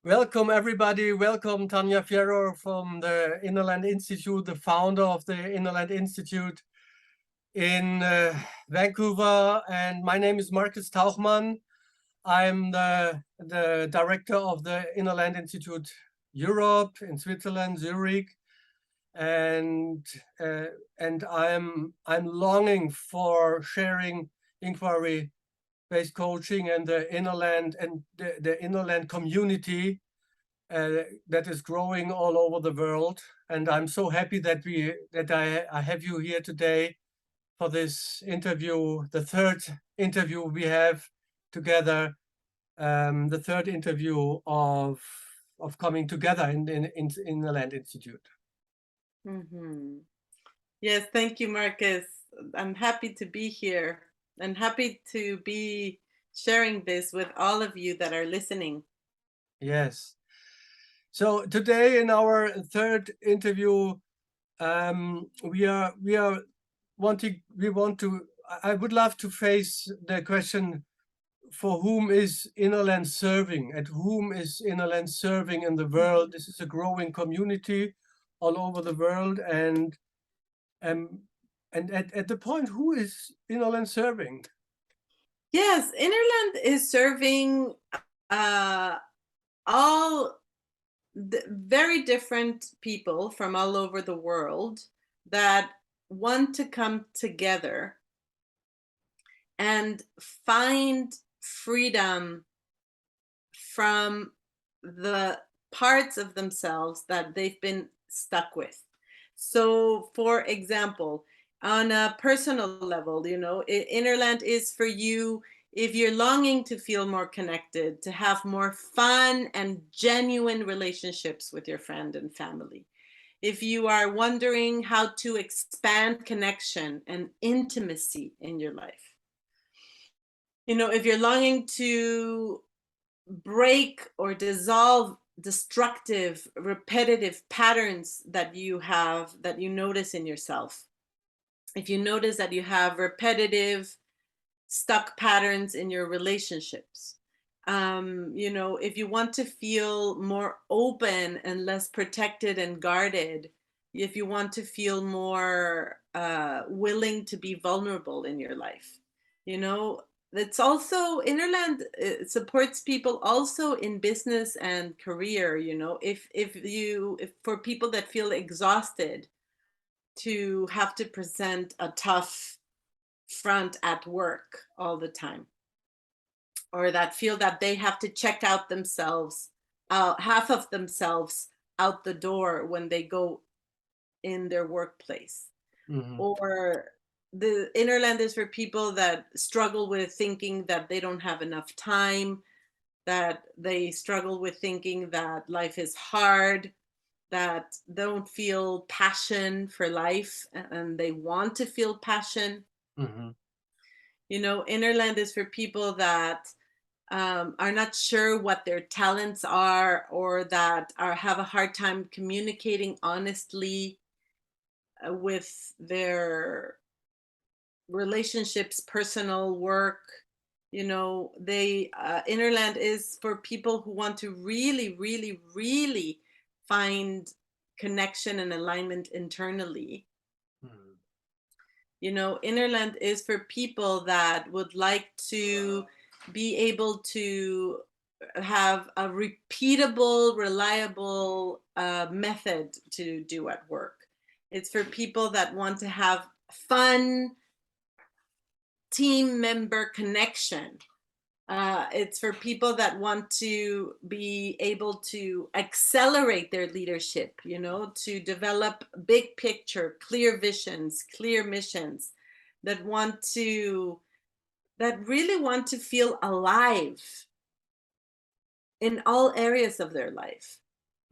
Welcome, everybody. Welcome, Tania Fierro from the Innerland Institute, the founder of the Innerland Institute in Vancouver. And my name is Marcus Tauchmann. I'm the director of the Innerland Institute Europe in Switzerland, Zurich. And I'm longing for sharing inquiry-based coaching and the Innerland and the Innerland community that is growing all over the world. And I'm so happy that I have you here today for this interview, the third interview we have together, the third interview of coming together in the Land Institute. Mm-hmm. Yes, thank you, Marcus. I'm happy to be here and happy to be sharing this with all of you that are listening. Yes. So today in our third interview, I would love to face the question, for whom is Innerland serving? At whom is Innerland serving in the world? This is a growing community all over the world, and at the point, who is Innerland serving? Yes, Innerland is serving uh, all very different people from all over the world that want to come together and find freedom from the parts of themselves that they've been stuck with. So, for example, on a personal level, Innerland is for you if you're longing to feel more connected, to have more fun and genuine relationships with your friend and family. If you are wondering how to expand connection and intimacy in your life. If you're longing to break or dissolve destructive, repetitive patterns that you notice in yourself. If you notice that you have repetitive, stuck patterns in your relationships, if you want to feel more open and less protected and guarded, if you want to feel more willing to be vulnerable in your life, it's also Innerland supports people also in business and career. If for people that feel exhausted to have to present a tough front at work all the time, or that feel that they have to check out themselves, half of themselves out the door when they go in their workplace. Mhm. Or the Innerland is for people that struggle with thinking that they don't have enough time, that they struggle with thinking that life is hard, that don't feel passion for life and they want to feel passion. Mhm. Innerland is for people that are not sure what their talents are, or that have a hard time communicating honestly with their relationships, personal work. They Innerland is for people who want to really, really, really find connection and alignment internally. Mhm. Innerland is for people that would like to be able to have a repeatable, reliable method to do at work. It's for people that want to have fun team member connection. It's for people that want to be able to accelerate their leadership, to develop big picture, clear visions, clear missions, that really want to feel alive in all areas of their life.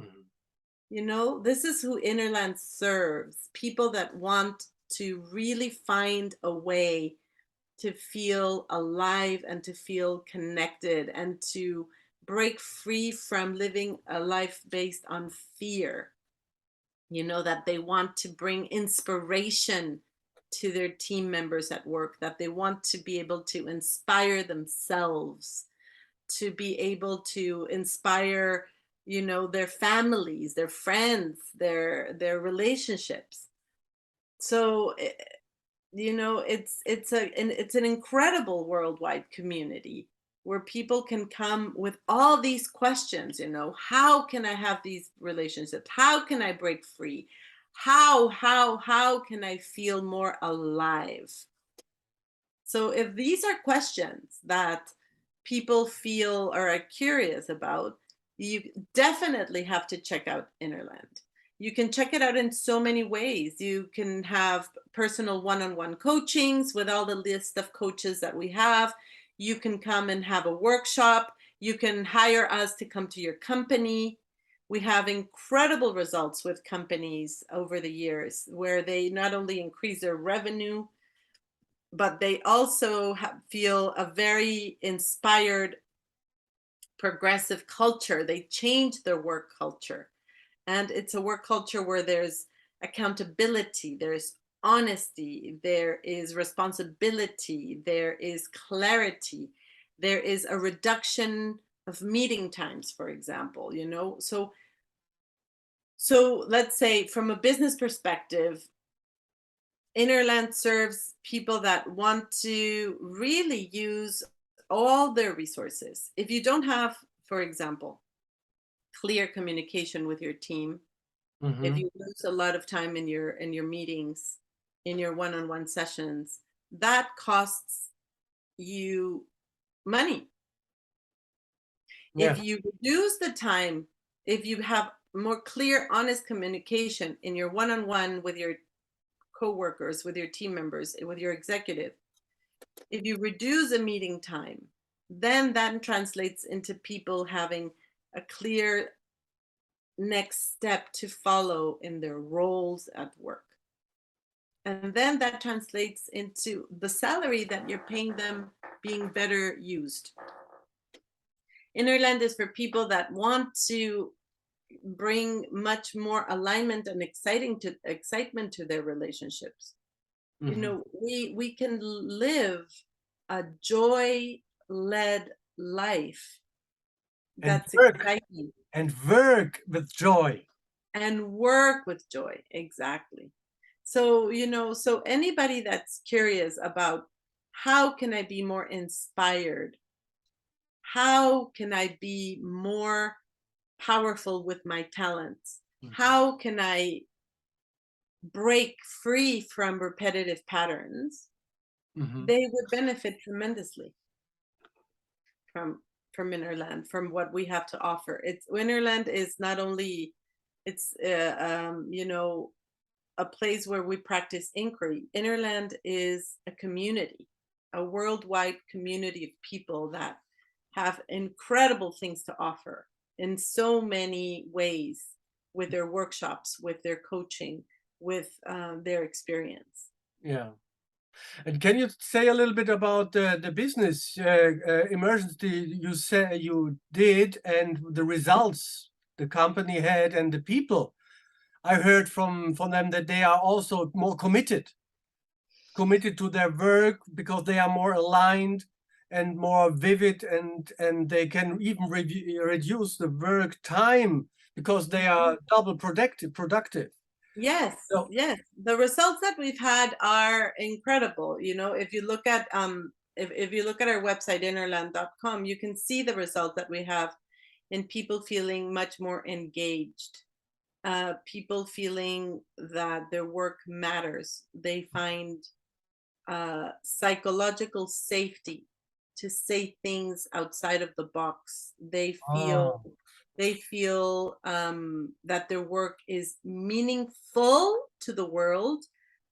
Mhm. This is who Innerland serves, people that want to really find a way to feel alive and to feel connected and to break free from living a life based on fear. That they want to bring inspiration to their team members at work, that they want to be able to inspire themselves, to be able to inspire you know, their families, their friends, their relationships. So you know, it's an incredible worldwide community where people can come with all these questions. You know, how can I have these relationships? How can I break free? How can I feel more alive? So if these are questions that people feel or are curious about, you definitely have to check out Innerland. You can check it out in so many ways. You can have personal one-on-one coachings with all the list of coaches that we have. You can come and have a workshop. You can hire us to come to your company. We have incredible results with companies over the years where they not only increase their revenue, but they also feel a very inspired, progressive culture. They change their work culture. And it's a work culture where there's accountability, there's honesty, there is responsibility, there is clarity, there is a reduction of meeting times, for example, you know. So let's say from a business perspective, Innerland serves people that want to really use all their resources. If you don't have, for example, clear communication with your team, if Mm-hmm. you lose a lot of time in your meetings, in your one-on-one sessions, that costs you money. If Yeah. you reduce the time, if you have more clear, honest communication in your one-on-one with your coworkers, with your team members, with your executive, if you reduce a meeting time, then that translates into people having a clear next step to follow in their roles at work. And then that translates into the salary that you're paying them being better used. Innerland is for people that want to bring much more alignment and excitement to their relationships. You Mm-hmm. know, we can live a joy-led life And that's work exciting with joy. and work with joy. Exactly. So, you know, so anybody that's curious about how can I be more inspired? How can I be more powerful with my talents? Mm-hmm. How can I break free from repetitive patterns? Mm-hmm. They would benefit tremendously from Innerland, from what we have to offer. It's Innerland is not only it's you know, a place where we practice inquiry. Innerland is a community, a worldwide community of people that have incredible things to offer in so many ways, with their workshops, with their coaching, with their experience. Yeah. And can you say a little bit about the business immersions you say you did and the results the company had and the people? I heard from them that they are also more committed to their work because they are more aligned and more vivid, and they can even reduce the work time because they are double productive. Yes, So yes. The results that we've had are incredible. You know, if you look at our website innerland.com, you can see the results that we have in people feeling much more engaged, people feeling that their work matters. They find psychological safety to say things outside of the box. oh, They feel that their work is meaningful to the world,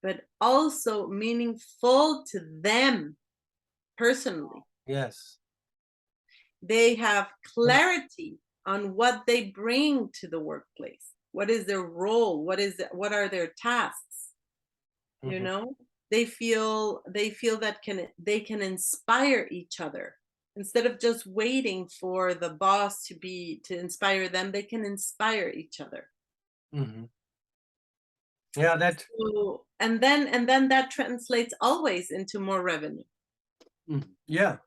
but also meaningful to them personally. yes. They have And clarity on what they bring to the workplace. What is their role? What are their tasks? You mhm, know, they feel that they can inspire each other instead of just waiting for the boss to inspire them. They can inspire each other. mhm. Yeah, that So, and then that translates always into more revenue. yeah.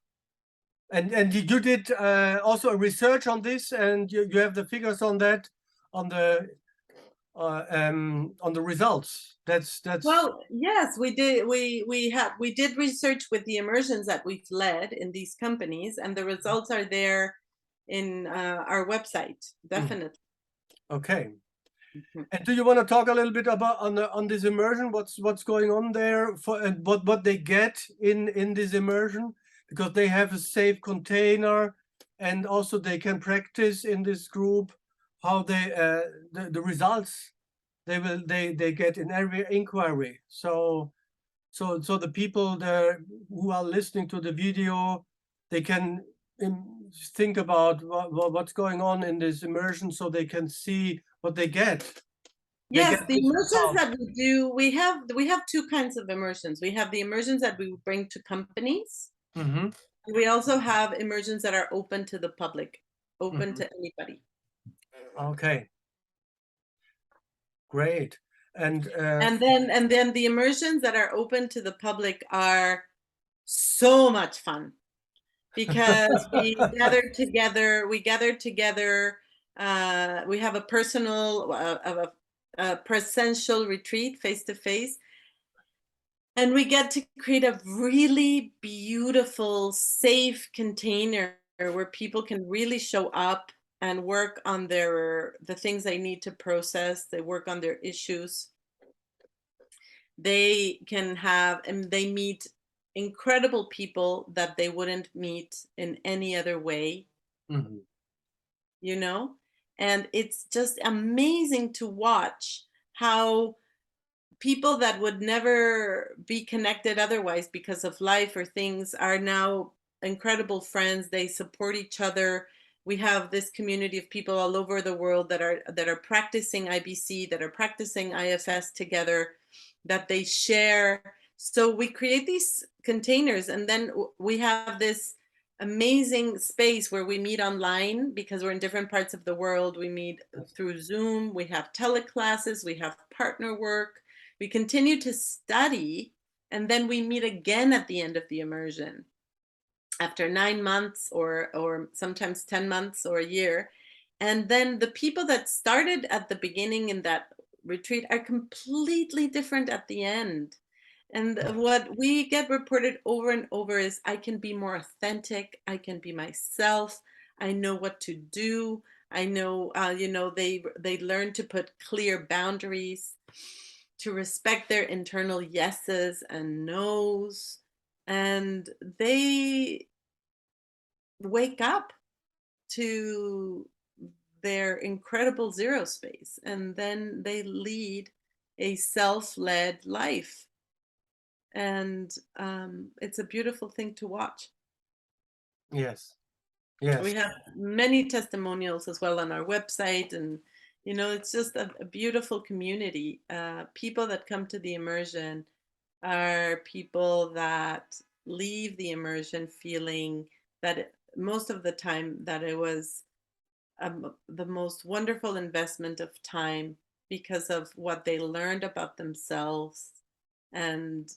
And you did also a research on this, and you have the figures on that, on the results. That's Well, yes, we did. We did research with the immersions that we've led in these companies, and the results are there in our website. Definitely. okay. Mhm. And do you want to talk a little bit about on this immersion? What's going on there for, and what they get in this immersion? Because they have a safe container, and also they can practice in this group how they the results they get in every inquiry. So the people there who are listening to the video, they can think about what's going on in this immersion, so they can see what they get. They Yes, get the this immersions result. that we do, we have two kinds of immersions. We have the immersions that we bring to companies. Hmm. We also have immersions that are open to the public, open Hmm. to anybody. Okay, great. And And then the immersions that are open to the public are so much fun because we gather together, we have a personal a presential retreat face to face, and we get to create a really beautiful safe container where people can really show up and work on the things they need to process. They work on their issues. They can have, and they meet incredible people that they wouldn't meet in any other way, Mhm. you know. And it's just amazing to watch how people that would never be connected otherwise because of life or things are now incredible friends. They support each other. We have this community of people all over the world that are practicing IBC, that are practicing IFS together, that they share. So we create these containers, and then we have this amazing space where we meet online because we're in different parts of the world. We meet through Zoom, we have teleclasses, we have partner work, we continue to study, and then we meet again at the end of the immersion after 9 months or sometimes 10 months or a year. And then the people that started at the beginning in that retreat are completely different at the end. And what we get reported over and over is, I can be more authentic, I can be myself, I know what to do, I know, they learn to put clear boundaries, to respect their internal yeses and nos, and they wake up to their incredible zero space, and then they lead a self-led life. And it's a beautiful thing to watch. Yes, yes. We have many testimonials as well on our website, and it's just a beautiful community. People that come to the immersion are people that leave the immersion feeling that most of the time that it was the most wonderful investment of time because of what they learned about themselves, and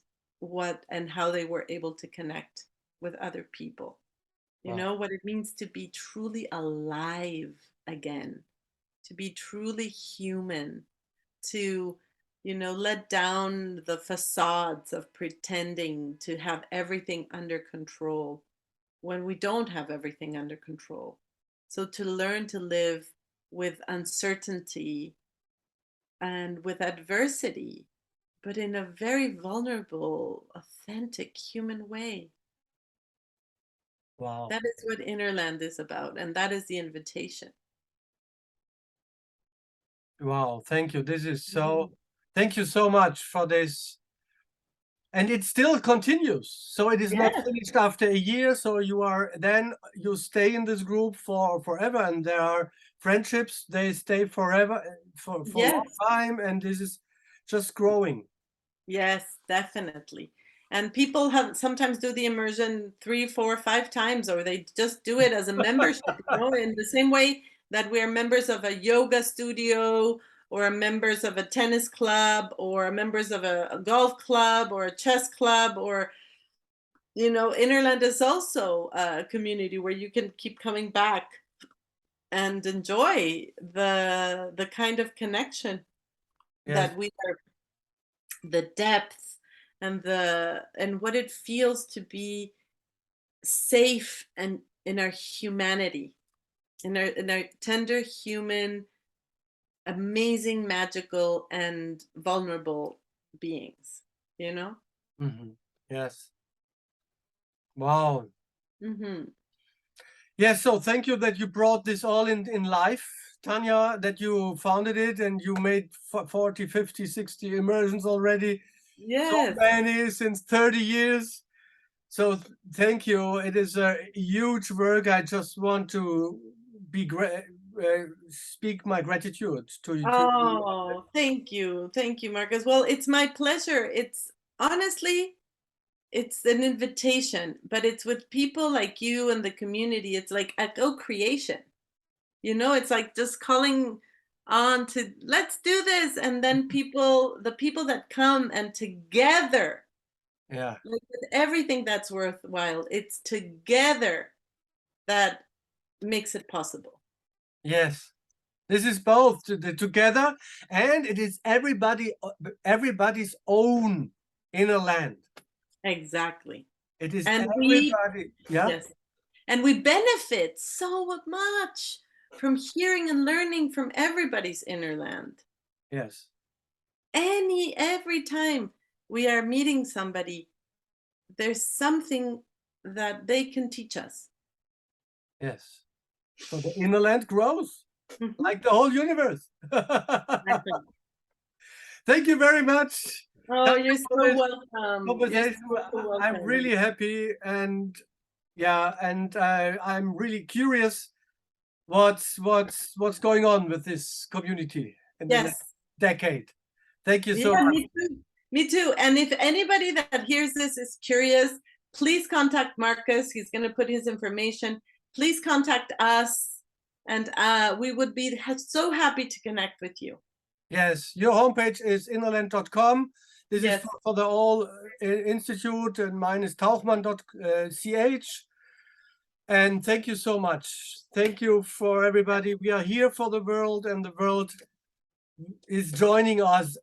how they were able to connect with other people. Wow. What it means to be truly alive again, to be truly human, to let down the facades of pretending to have everything under control when we don't have everything under control. So to learn to live with uncertainty and with adversity, but in a very vulnerable, authentic human way. Wow. That is what Innerland is about, and that is the invitation. Wow. Thank you. This is Mhm. so, thank you so much for this. And it still continues. So it is not Yes, finished after a year. So you stay in this group for forever, and there are friendships, they stay forever, for a long yes, time, and this is just growing. yes, definitely. And people have sometimes do the immersion 3, 4, 5 times, or they just do it as a membership, in the same way that we're members of a yoga studio, or members of a tennis club, or members of a golf club, or a chess club, or You know, Innerland is also a community where you can keep coming back and enjoy the kind of connection Yes. that we are, the depth and what it feels to be safe and in our humanity, in our tender human, amazing, magical, and vulnerable beings, you know? Mhm. Yes. Wow. Hmm. Yes, so thank you that you brought this all in life, Tanya, that you founded it and you made 40, 50, 60 immersions already. So Yes. many since 30 years. So thank you. It is a huge work. I just want to be speak my gratitude to you. Oh, thank you, Marcus. Well, it's my pleasure. It's honestly, it's an invitation, but it's with people like you and the community. It's like a co-creation. You know, it's like just calling on to, let's do this, and then the people that come, and together, Yeah. like with everything that's worthwhile, it's together that makes it possible. Yes. This is both together, and it is everybody's own inner land. Exactly. It is And we, everybody. Yeah. yes, and we benefit so much from hearing and learning from everybody's inner land. Yes. Every time we are meeting somebody, there's something that they can teach us. Yes. So the inner land grows Mhm. like the whole universe. Exactly. Thank you very much. Oh, Thank you're you for so this welcome. You're conversation. so I'm welcome. really happy, and yeah, and I'm really curious what's going on with this community in the next Yes. decade. Thank you Yeah, so much. me too. Me too. And if anybody that hears this is curious, please contact Marcus. He's going to put his information. Please contact us, and we would be so happy to connect with you. Yes, your homepage is innerland.com. This is Yes. for the All Institute, and mine is tauchmann.ch. And thank you so much. Thank you for everybody. We are here for the world, and the world is joining us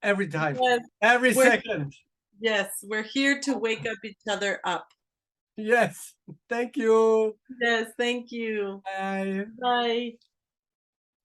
every time, Yes. every We're second. yes, we're here to wake up each other up. Yes, thank you. Yes, thank you. Bye. Bye.